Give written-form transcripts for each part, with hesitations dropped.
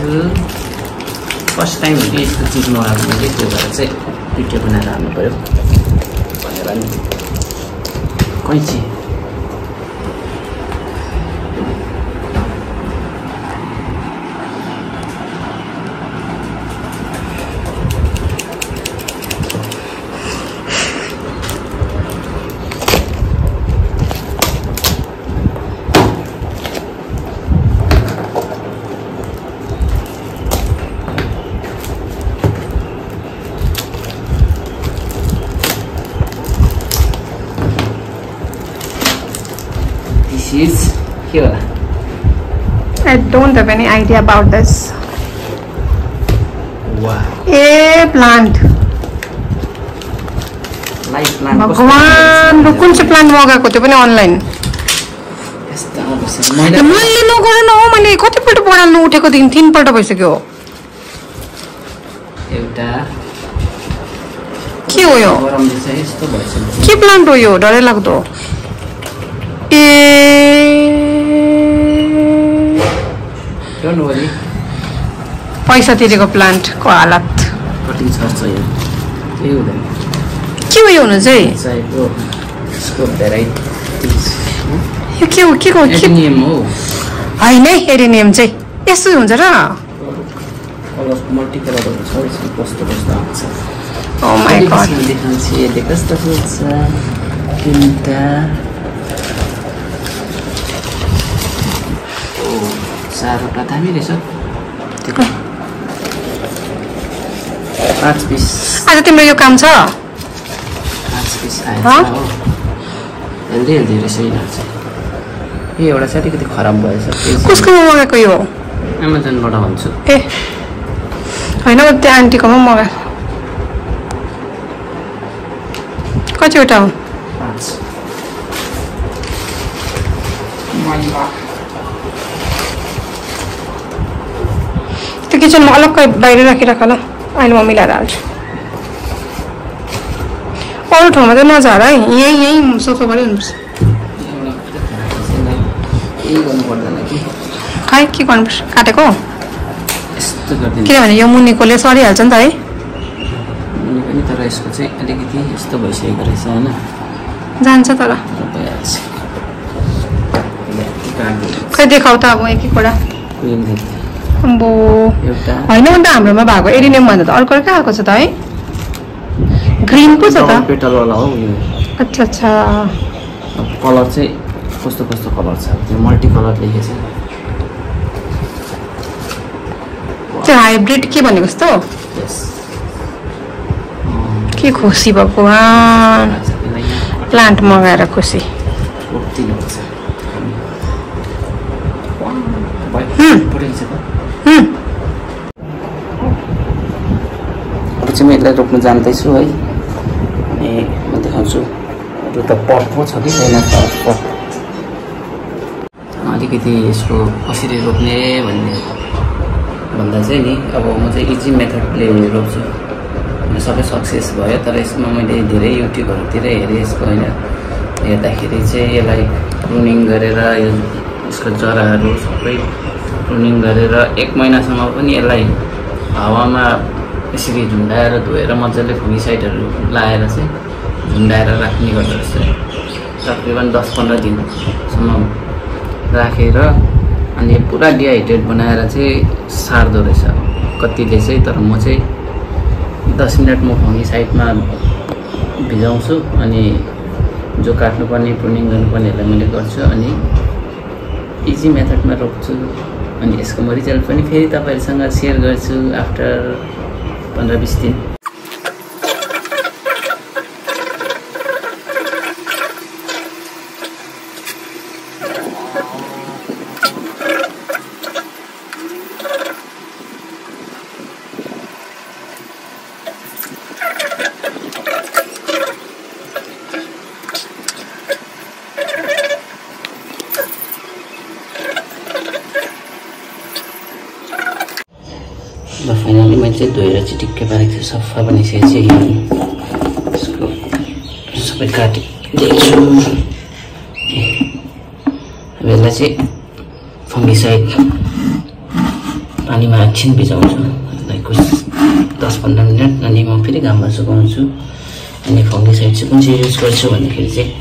छु first time हो कि यस्तो चिज मगाएको मैले त्यो भएर चाहिँ भिडियो बनाएर हाल्नु पर्यो भनेर नि कैची here. I don't have any idea about this. Wow. A plant. Live plant. भगवान कुन चाहिँ प्लान्ट मगाएको त्यो पनि अनलाइन मैले नगरेन हो मैले कतिपल्ट बनाउनु उठेको दिन 3 पल्ट भइसक्यो एउटा के हो यो गरमले चाहिँ यस्तो भइसक्यो के प्लान्ट हो यो डरै लाग्दो ए डोन्ट वरी पैसा तिरेको प्लान्ट को हालत कति खर्च यो के हुँदैन के हो यो हुनु चाहिँ चाहिएको यसको भेराइटिज यो के हो एडेनियम हो हैन एडेनियम चाहिँ यस्तो हुन्छ र कलर मल्टी कलर हुन्छ यसमा कस्तो आउँछ ओ माय गॉड देखाउँछु यसले कस्तो फुल्छ तिनटा ओ सारोटा दामी रहेछ 5 पिस आज तिम्रो यो काम छ 5 पिस आएछ हो हेल्दी रहेछ यिनीहरू यो एउटा चाहिँ अलिकति खराब भएछ कसको मगाएको यो अमेजनबाट भन्छु ए हैन त्यो आन्टीकोमा मगा कतिवटा हो 5 त्यो किचनमा अलग्गै बाहिर राखिराख ल अहिले म मिलाएर हाल्छु अरू ठाउँमा त नझार है यहीँ सोफाबाटै हुनुपर्छ खै के गर्नुपर्छ काटेको किनभने यो मुनिकोले सरिहाल्छ नि त है मुनि तर यसको चाहिँ अलिकति यस्तो भइसकेको रहेछ होइन जान्छ तर खै देखाउ त अब एक एकवटा अम्बो होइन अन्त हाम्रोमा भएको एडिनियम भन्दा त अर्को अर्कै आएको छ त है ग्रीन पो छ त पेटलवाला हो अच्छा अच्छा कलर चाहिँ कस्तो कलर छ त्यो मल्टी कलर लेखेछ त्यो हाइब्रिड के भनेको जस्तो के खुसी भगवान प्लान्ट मगाएर खुसी म यसलाई रोप्न जान्दैछु है अनि म देखाउँछु अरू त पट पो छ कि छैन पट अलिकति यसको कसरी रोप्ने भन्दा चाहिँ नि अब म चाहिँ इजी मेथडले रोप्छु सबै सक्सेस भयो तर यसमा मैले धेरै युट्युबहरूतिर हेरेँ यसको होइन हेर्दाखेरि चाहिँ यसलाई प्रुनिङ गरेर यसको जराहरू सबै प्रुनिङ गरेर 1 महिनासम्म पनि यसलाई हावामा यसरी झुन्डाएर धोएर मजाले फुङ्गिसाइडहरू लाएर चाहिँ झुन्डाएर राख्ने गर्दो रहेछ तकरिबन 10-15 दिनसम्म राखेर अनि पुरा डिहाइड्रेट बनाएर चाहिँ सार्दो रहेछ कतिले चाहिँ तर म चाहिँ 10 मिनट म फुङ्गिसाइडमा भिजाउँछु अनि जो काट्नुपर्ने प्रुनिङ गर्नुपर्नेहरूलाई मैले गर्छु अनि इजी मेथडमा रोप्छु अनि यसको म रिजल्ट पनि फेरि तपाईँहरूसँग सेयर गर्छु आफ्टर 15-20 दिन फाइनली मैले चाहिँ धोएर चाहिँ टिक्कै पारेको थिएँ सफा बनिसकेको चाहिँ यसको सबै काटिदिएको छु अब यसलाई चाहिँ फङ्गिसाइड पानीमा एकछिन भिजाउँछु लाइक 10-15 मिनट अनि म फेरि घाममा सुकाउँछु। अनि फङ्गिसाइड चाहिँ कुन चाहिँ युज गर्छु भन्दाखेरि चाहिँ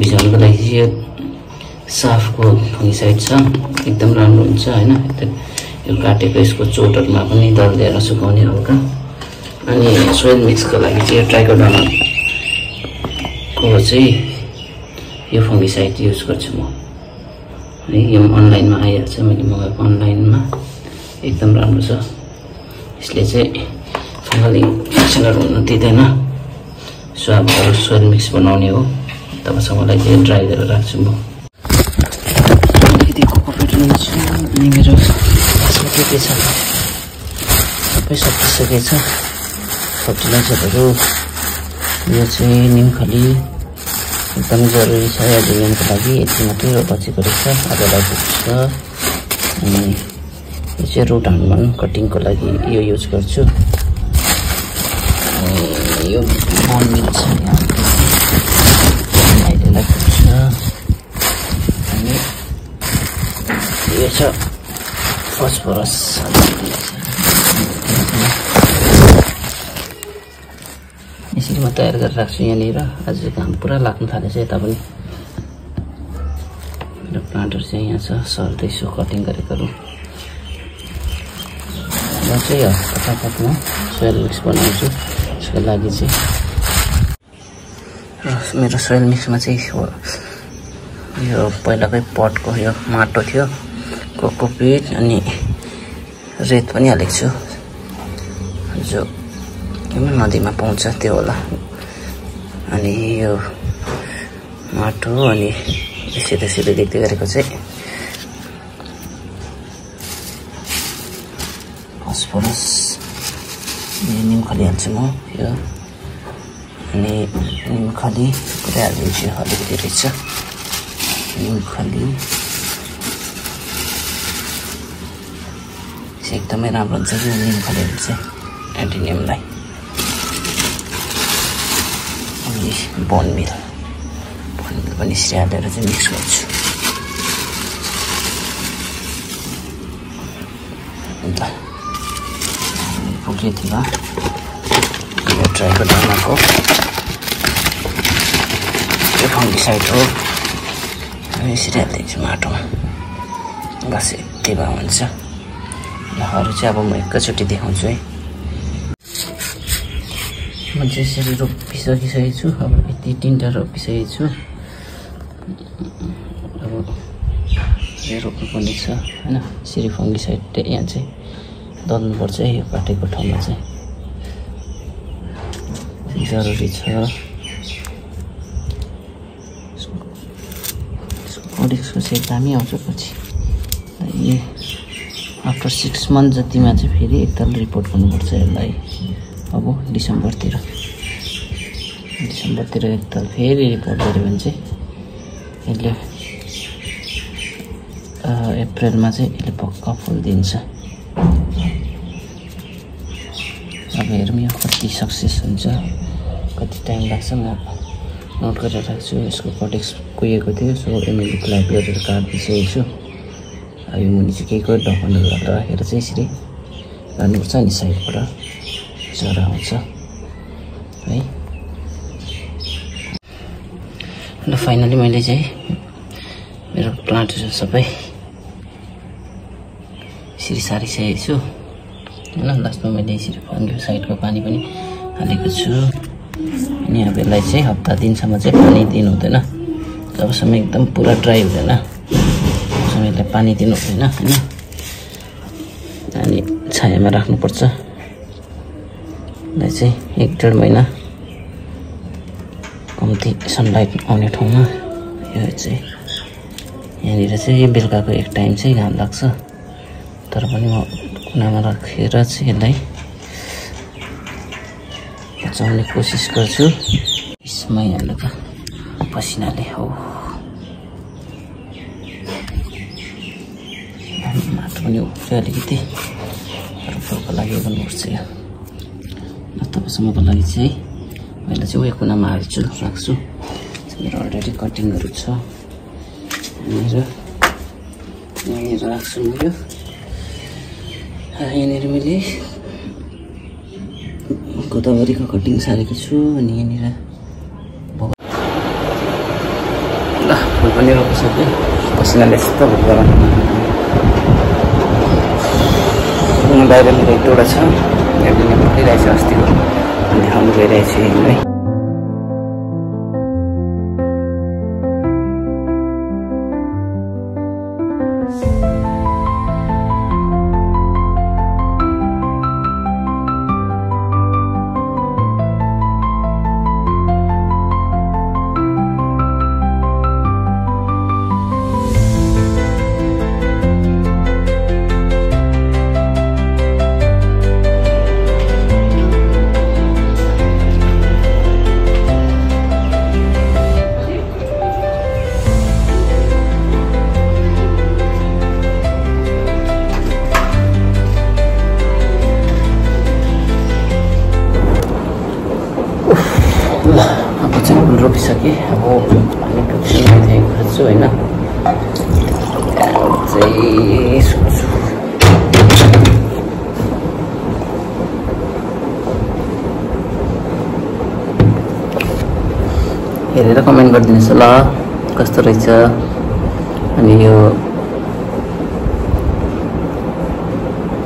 भिजाउनुको लागि यो साफको फङ्गिसाइड छ, एकदम राम्रो हुन्छ हैन। यो काटेको यसको चोटहरुमा पनि दल्दिएर सुकाउने हल्का। अनि सोइल मिक्सको लागि चाहिँ यो ट्राइकोडर्माको चाहिँ यो फङ्गिसाइड युज गर्छु म है। यो अनलाइनमा आइहाल्छ, मैले मगाएको अनलाइनमा, एकदम राम्रो छ। यसले चाहिँ फङ्गल इन्फेक्सनहरु हुन दिँदैन। सो अब सोइल मिक्स बनाउने हो, तबसम्मलाई चाहिँ ड्राई गरेर राख्छु म। यति कोकोपिट लिन्छु अनि मेरो बासमती के छ सबै सकिसकेछ। फर्टिलाइजरहरू यो चाहिँ निमखली एकदम जरुरी छ एडिलियनको लागि, यति मात्रै बचेको रहेछ, आधालाई पुग्छ। अनि यो चाहिँ रुट हार्मोन कटिङको लागि यो युज गर्छु। यो बोन मिल छ आइडेलाई पुग्छ। अनि यो छ फस्फोरस, यसरी म तयार गरेर राख्छु यहाँनिर। आज घाम पुरा लाग्न थालेछ यता पनि। मेरो प्लान्टहरू चाहिँ यहाँ छ, सर्दैछु कटिङ गरेकोहरू। म चाहिँ हतपतमा सोइल मिक्स बनाउँछु यसको लागि चाहिँ। मेरो सोइल मिक्समा चाहिँ यो पहिलाकै पटको यो माटो थियो, कोकोपिट अनि रेत पनि हालेको छु, जो नदीमा पाउँछ त्यो होला। अनि यो माटो अनि सिधै सिधै देख्दै गरेको चाहिँ फस्फोरस, निमखली हाल्छु म यो। अनि निमखली पुरै हालिदिन्छु, अलिकति रहेछ निमखली, एकदमै राम्रो हुन्छ कि निमखलीहरू चाहिँ एन्टिनियमलाई। अनि बोन मिल पनि यसरी हालेर चाहिँ मिक्स गर्छु। ल पुग्यो थियो यो ट्राइकोडर्माको यो फङ्गिसाइड हो। यसरी हालिदिन्छु माटोमा, बस यति भए हुन्छ। अरू चाहिँ अब म एकैचोटि देखाउँछु है। म चाहिँ यसरी रोपिसकिसकेको छु, अब यति 3टा रोपिसकेको छु। अब यो रोप्नुपर्ने छ हैन। यसरी फङ्गिसाइड यहाँ चाहिँ दल्नुपर्छ है, यो काटेको ठाउँमा चाहिँ जरुरी छ। कोडेक्सको चाहिँ दामी आउँछ पछि। आफ्टर 6 मन्थ जतिमा चाहिँ फेरि एकताल रिपोर्ट गर्नुपर्छ यसलाई। अब डिसेम्बरतिर एकताल फेरि रिपोर्ट गऱ्यो भने चाहिँ यसले अप्रिलमा चाहिँ यसले पक्का फुल दिन्छ। अब हेरौँ यो कति सक्सेस हुन्छ, कति टाइम लाग्छ। म नोट गरेर राख्छु। यसको कोडेक्स कुहिएको थियो, सो एमएलडी क्ल्याप गरेर काटिदिइसकेको छु। यो मुनि चाहिँ केही कोही डकुमेन्टहरू राखेर चाहिँ यसरी गर्नुपर्छ। अनि साइडबाट जरा आउँछ है। ल फाइनली मैले चाहिँ मेरो प्लान्टहरू सबै यसरी सारिसकेको छु हैन। लास्टमा मैले यसरी फङ्गो साइडको पानी पनि हालेको छु। अनि अब यसलाई चाहिँ हप्ता दिनसम्म चाहिँ पानी दिनु हुँदैन, जबसम्म एकदम पुरा ड्राई हुँदैन तबसम्म यसलाई पानी दिनु हुँदैन हैन। अनि छायामा राख्नुपर्छ यसलाई चाहिँ 1-1.5 महिना कम्ती सनलाइट आउने ठाउँमा। यो चाहिँ यहाँनिर चाहिँ बेलुकाको एक टाइम चाहिँ घाम लाग्छ, तर पनि म कुनामा राखेर चाहिँ यसलाई बचाउने कोसिस गर्छु। यसमा हालेको पसिनाले हो। माटो पनि उठ्यो अलिकति, रुखको लागि गर्नुपर्छ। यो तबसम्मको लागि चाहिँ मैले चाहिँ उयो कुनामा हाल्छु, राख्छु। मेरो अलरेडी कटिङहरू छ यहाँनिर राख्छु म। यो यहाँनिर मैले गोदावरीको कटिङ सारेको छु अनि यहाँनिर ल फुल पनि रोपिसक्यो पसिनाले यस्तो गरम बाहिर मेरो एक दुईवटा छ हेर्दिने फुलिरहेछ अस्तिको देखाउनु गइरहेको छु यहाँनिर रोपिसकेँ अब अनि टुक्सिरहेको खोज्छु होइन चाहिँ सोच्छु हेरेर कमेन्ट गरिदिनुहोस् ल कस्तो रहेछ अनि यो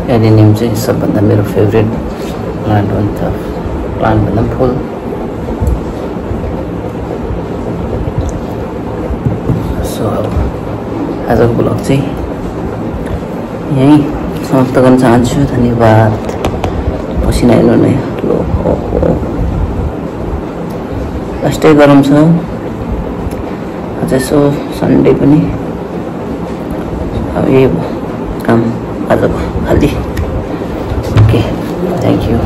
एडेनियम चाहिँ सबभन्दा मेरो फेभरेट प्लान्ट हो नि त प्लान्ट भन्दा पनि फुल आजको ब्लग चाहिँ यहीँ समाप्त गर्न चाहन्छु धन्यवाद पसिना हेर्नु नै लो लास्टै गरम छ अझ यसो सन्डे पनि अब यही काम आजको खालि ओके थ्याङ्क यू